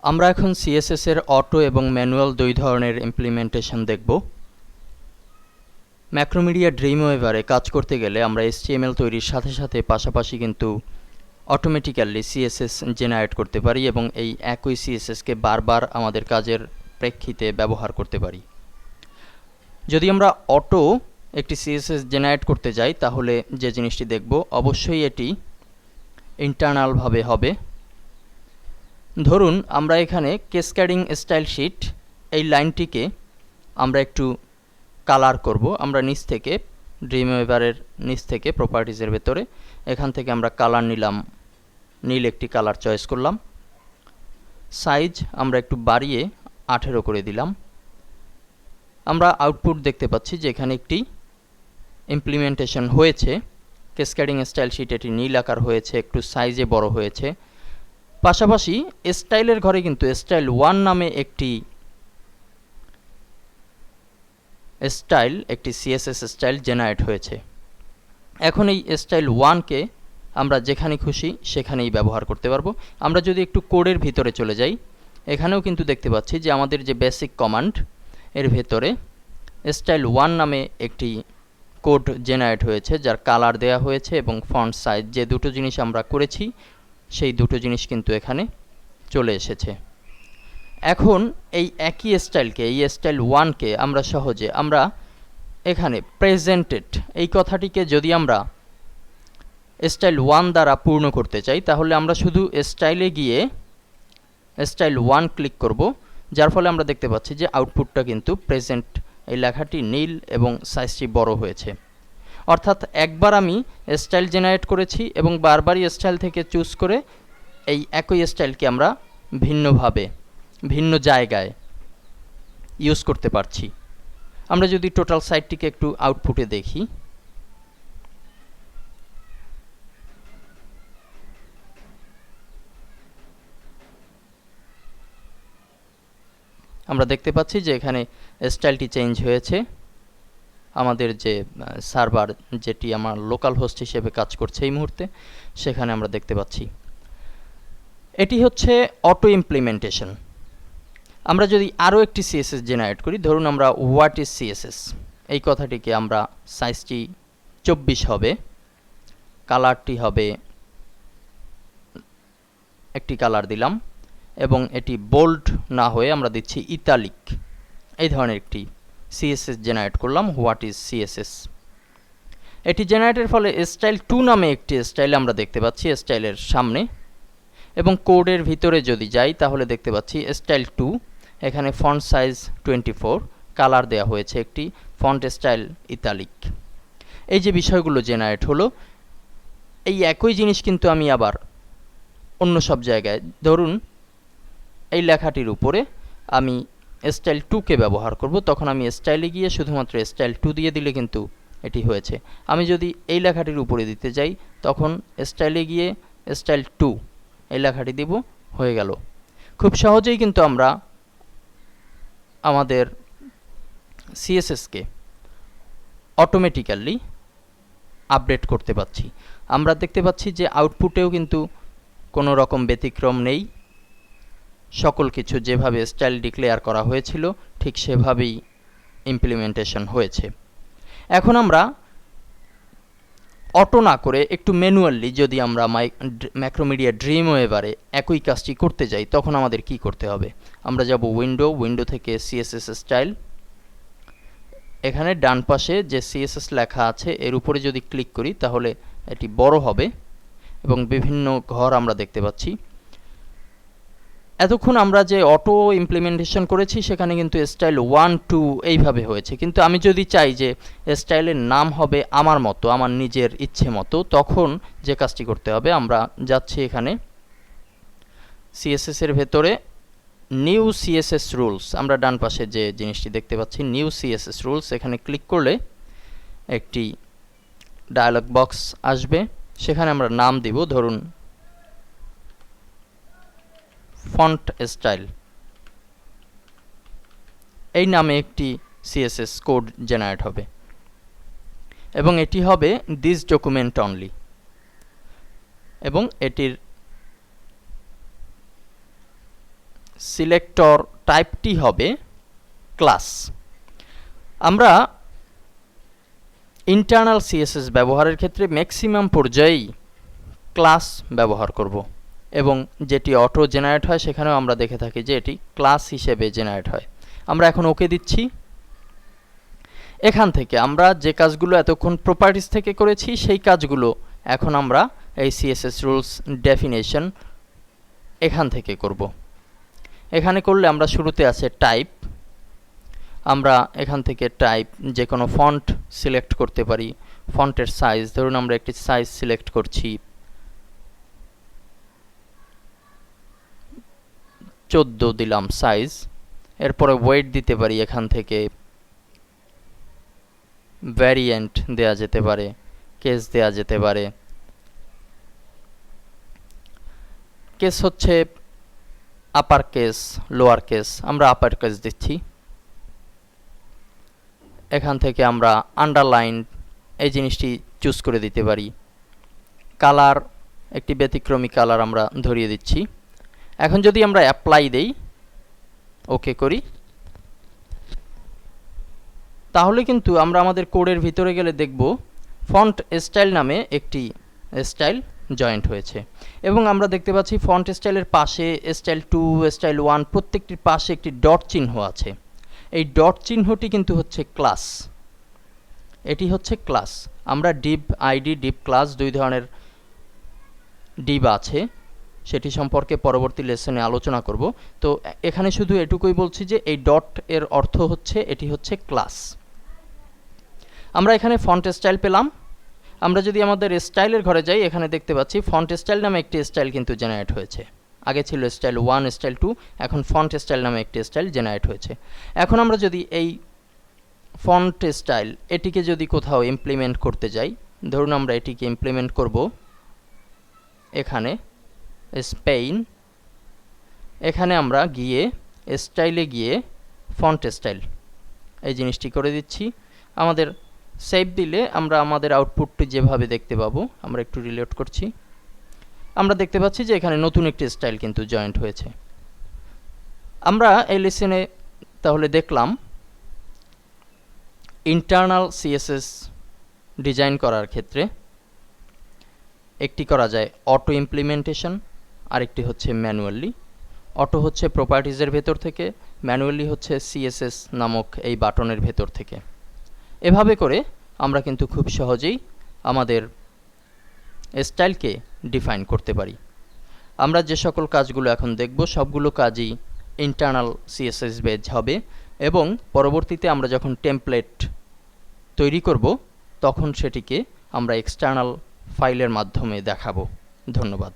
আমরা এখন সিএসএস এর অটো এবং ম্যানুয়াল দুই ধরনের ইমপ্লিমেন্টেশন দেখব। ম্যাক্রোমিডিয়া ড্রিমওয়েভারে কাজ করতে গেলে আমরা HTML তৈরির সাথে সাথে পাশাপাশি কিন্তু অটোমেটিক্যালি সিএসএস জেনারেট করতে পারি এবং এই একই সিএসএসকে বারবার আমাদের কাজের প্রেক্ষিতে ব্যবহার করতে পারি। যদি আমরা অটো একটি সিএসএস জেনারেট করতে যাই তাহলে যে জিনিসটি দেখব, অবশ্যই এটি ইন্টারনালভাবে হবে। ধরুন আমরা এখানে ক্যাসকেডিং স্টাইল শীট এই লাইনটিকে আমরা একটু কালার করব। আমরা নিচ থেকে ড্রিমওয়েভারের নিচ থেকে প্রপার্টিজের ভেতরে এখান থেকে আমরা কালার নিলাম, নীল একটি কালার চয়েস করলাম। সাইজ আমরা একটু বাড়িয়ে 18 করে দিলাম। আমরা আউটপুট দেখতে পাচ্ছি যে এখানে একটি ইমপ্লিমেন্টেশন হয়েছে। ক্যাসকেডিং স্টাইল শীট এটি নীল আকার হয়েছে, একটু সাইজে বড় হয়েছে। পাশাপাশি স্টাইলের ঘরে কিন্তু স্টাইল 1 নামে একটি সিএসএস স্টাইল জেনারেট হয়েছে। এখন এই স্টাইল 1কে আমরা যেখানে খুশি সেখানেই ব্যবহার করতে পারবো। আমরা যদি একটু কোডের ভিতরে চলে যাই, এখানেও কিন্তু দেখতে পাচ্ছি যে আমাদের যে বেসিক কমান্ড এর ভেতরে স্টাইল 1 নামে একটি কোড জেনারেট হয়েছে, যার কালার দেয়া হয়েছে এবং ফন্ট সাইজ, যে দুটো জিনিস আমরা করেছি সেই দুটো জিনিস কিন্তু এখানে চলে এসেছে। এখন এই একই স্টাইলকে, এই স্টাইল 1কে আমরা সহজে আমরা এখানে প্রেজেন্টেড এই কথাটিকে যদি আমরা স্টাইল 1 দ্বারা পূর্ণ করতে চাই তাহলে আমরা শুধু স্টাইলে গিয়ে স্টাইল 1 ক্লিক করব, যার ফলে আমরা দেখতে পাচ্ছি যে আউটপুটটা কিন্তু প্রেজেন্ট এই লেখাটি নীল এবং সাইজটি বড় হয়েছে। অর্থাৎ একবার আমি স্টাইল জেনারেট করেছি এবং বারবারই স্টাইল থেকে চুজ করে এই একই স্টাইলকে আমরা ভিন্নভাবে ভিন্ন জায়গায় ইউজ করতে পারছি। আমরা যদি টোটাল সাইটটিকে একটু আউটপুটে দেখি, আমরা দেখতে পাচ্ছি যে এখানে স্টাইলটি চেঞ্জ হয়েছে। আমাদের যে সার্ভার, যেটি আমার লোকাল হোস্ট হিসেবে কাজ করছে এই মুহূর্তে, সেখানে আমরা দেখতে পাচ্ছি। এটি হচ্ছে অটো ইমপ্লিমেন্টেশন। আমরা যদি আরও একটি সিএসএস জেনারেট করি, ধরুন আমরা হোয়াট ইজ সিএসএস এই কথাটিকে আমরা সাইজটি 24 হবে, কালারটি হবে একটি কালার দিলাম এবং এটি বোল্ড না হয়ে আমরা দিচ্ছি ইতালিক, এই ধরনের একটি সিএসএস জেনারেট করলাম। হোয়াট ইজ সিএসএস এটি জেনারেটের ফলে স্টাইল 2 নামে একটি স্টাইল আমরা দেখতে পাচ্ছি স্টাইলের সামনে, এবং কোডের ভিতরে যদি যাই তাহলে দেখতে পাচ্ছি স্টাইল 2, এখানে ফন্ট সাইজ 24, কালার দেয়া হয়েছে একটি ফন্ট স্টাইল ইতালিক। এই যে বিষয়গুলো জেনারেট হলো, এই একই জিনিস কিন্তু আমি আবার অন্য সব জায়গায়, ধরুন এই লেখাটির উপরে আমি স্টাইল 2কে ব্যবহার করব, তখন আমি স্টাইলে গিয়ে শুধুমাত্র স্টাইল 2 দিয়ে দিলে কিন্তু এটি হয়েছে। আমি যদি এই লেখাটির উপরে দিতে যাই তখন স্টাইলে গিয়ে স্টাইল 2 এই লেখাটি দিব, হয়ে গেল। খুব সহজেই কিন্তু আমরা আমাদের সিএসএসকে অটোমেটিক্যালি আপডেট করতে পারছি। আমরা দেখতে পাচ্ছি যে আউটপুটেও কিন্তু কোনো রকম ব্যতিক্রম নেই, সকল কিছু যেভাবে স্টাইল ডিক্লেয়ার করা হয়েছিল ঠিক সেভাবেই ইমপ্লিমেন্টেশন হয়েছে। এখন আমরা অটো না করে একটু ম্যানুয়ালি যদি আমরা ম্যাক্রোমিডিয়া ড্রিমওয়েভারে একই কাজটি করতে যাই তখন আমাদের কি করতে হবে? আমরা যাব উইন্ডো থেকে সিএসএস স্টাইল, এখানে ডান পাশে যে সিএসএস লেখা আছে এর উপরে যদি ক্লিক করি তাহলে এটি বড় হবে এবং বিভিন্ন ঘর আমরা দেখতে পাচ্ছি। এতক্ষণ আমরা যে অটো ইমপ্লিমেন্টেশন করেছি সেখানে কিন্তু স্টাইল 1, 2 এইভাবে হয়েছে, কিন্তু আমি যদি চাই যে স্টাইলের নাম হবে আমার মতো, আমার নিজের ইচ্ছে মতো, তখন যে কাজটি করতে হবে, আমরা যাচ্ছি এখানে সিএসএস এর ভেতরে নিউ সিএসএস রুলস, আমরা ডান পাশে যে জিনিসটি দেখতে পাচ্ছি নিউ সিএসএস রুলস, এখানে ক্লিক করলে একটি ডায়ালগ বক্স আসবে, সেখানে আমরা নাম দিব, ধরুন ফন্ট স্টাইল, এই নামে একটি সিএসএস কোড জেনারেট হবে এবং এটি হবে দিস ডকুমেন্ট অনলি, এবং এটির সিলেক্টর টাইপটি হবে ক্লাস। আমরা ইন্টারনাল সিএসএস ব্যবহারের ক্ষেত্রে ম্যাক্সিমাম পর্যায়েই ক্লাস ব্যবহার করব এবং যেটি অটো জেনারেট হয় সেখানেও আমরা দেখে থাকি যে এটি ক্লাস হিসেবে জেনারেট হয়। আমরা এখন ওকে দিচ্ছি। এখান থেকে আমরা যে কাজগুলো এতক্ষণ প্রপার্টিজ থেকে করেছি সেই কাজগুলো এখন আমরা এই সিএসএস রুলস ডেফিনেশন এখান থেকে করব। এখানে করলে আমরা শুরুতে আছে টাইপ, আমরা এখান থেকে টাইপ যে কোনো ফন্ট সিলেক্ট করতে পারি। ফন্টের সাইজ ধরুন আমরা একটি সাইজ সিলেক্ট করছি 14 দিলাম সাইজ। এরপরে ওয়েট দিতে পারি, এখান থেকে ভ্যারিয়েন্ট দেয়া যেতে পারে, কেস দেয়া যেতে পারে। কেস হচ্ছে আপার কেস, লোয়ার কেস, আমরা আপার কেস দিচ্ছি। এখান থেকে আমরা আন্ডারলাইন এই জিনিসটি চুজ করে দিতে পারি। কালার একটি ব্যতিক্রমী কালার আমরা ধরিয়ে দিচ্ছি। এখন যদি আমরা অ্যাপ্লাই দেই, ওকে করি, তাহলে কিন্তু আমরা আমাদের কোডের ভিতরে গেলে দেখব ফন্ট স্টাইল নামে একটি স্টাইল জয়েন্ট হয়েছে এবং আমরা দেখতে পাচ্ছি ফন্ট স্টাইলের পাশে স্টাইল 2, স্টাইল 1 প্রত্যেকটির পাশে একটি ডট চিহ্ন আছে। এই ডট চিহ্নটি কিন্তু হচ্ছে ক্লাস, এটি হচ্ছে ক্লাস। আমরা ডিভ আইডি, ডিভ ক্লাস দুই ধরনের ডিভ আছে, সেটি সম্পর্কে পরবর্তী লেসনে আলোচনা করব। তো এখানে শুধু এটুকুই বলছি যে এই ডট এর অর্থ হচ্ছে এটি হচ্ছে ক্লাস। আমরা এখানে ফন্ট স্টাইল পেলাম। আমরা যদি আমাদের স্টাইলের ঘরে যাই, এখানে দেখতে পাচ্ছি ফন্ট স্টাইল নামে একটি স্টাইল কিন্তু জেনারেট হয়েছে। আগে ছিল স্টাইল 1, স্টাইল 2, এখন ফন্ট স্টাইল নামে একটি স্টাইল জেনারেট হয়েছে। এখন আমরা যদি এই ফন্ট স্টাইল এটিকে যদি কোথাও ইমপ্লিমেন্ট করতে যাই, ধরুন আমরা এটিকে ইমপ্লিমেন্ট করব এখানে স্পেন। এখানে আমরা গিয়ে স্টাইলে গিয়ে ফন্ট স্টাইল এই জিনিসটি করে দিচ্ছি। আমাদের সেভ দিলে আমরা আমাদের আউটপুটটি যেভাবে দেখতে পাবো, আমরা একটু রিলোড করছি, আমরা দেখতে পাচ্ছি যে এখানে নতুন একটি স্টাইল কিন্তু জয়েন্ট হয়েছে। আমরা এই লেসনে তাহলে দেখলাম ইন্টারনাল সিএসএস ডিজাইন করার ক্ষেত্রে একটি করা যায় অটো ইমপ্লিমেন্টেশন, আরেকটি হচ্ছে ম্যানুয়ালি। অটো হচ্ছে প্রপার্টিজের ভেতর থেকে, ম্যানুয়ালি হচ্ছে সিএসএস নামক এই বাটনের ভেতর থেকে। এভাবে করে আমরা কিন্তু খুব সহজেই আমাদের স্টাইলকে ডিফাইন করতে পারি। আমরা যে সকল কাজগুলো এখন দেখব সবগুলো কাজই ইন্টারনাল সিএসএস বেজ হবে এবং পরবর্তীতে আমরা যখন টেমপ্লেট তৈরি করব তখন সেটিকে আমরা এক্সটার্নাল ফাইলের মাধ্যমে দেখাবো। ধন্যবাদ।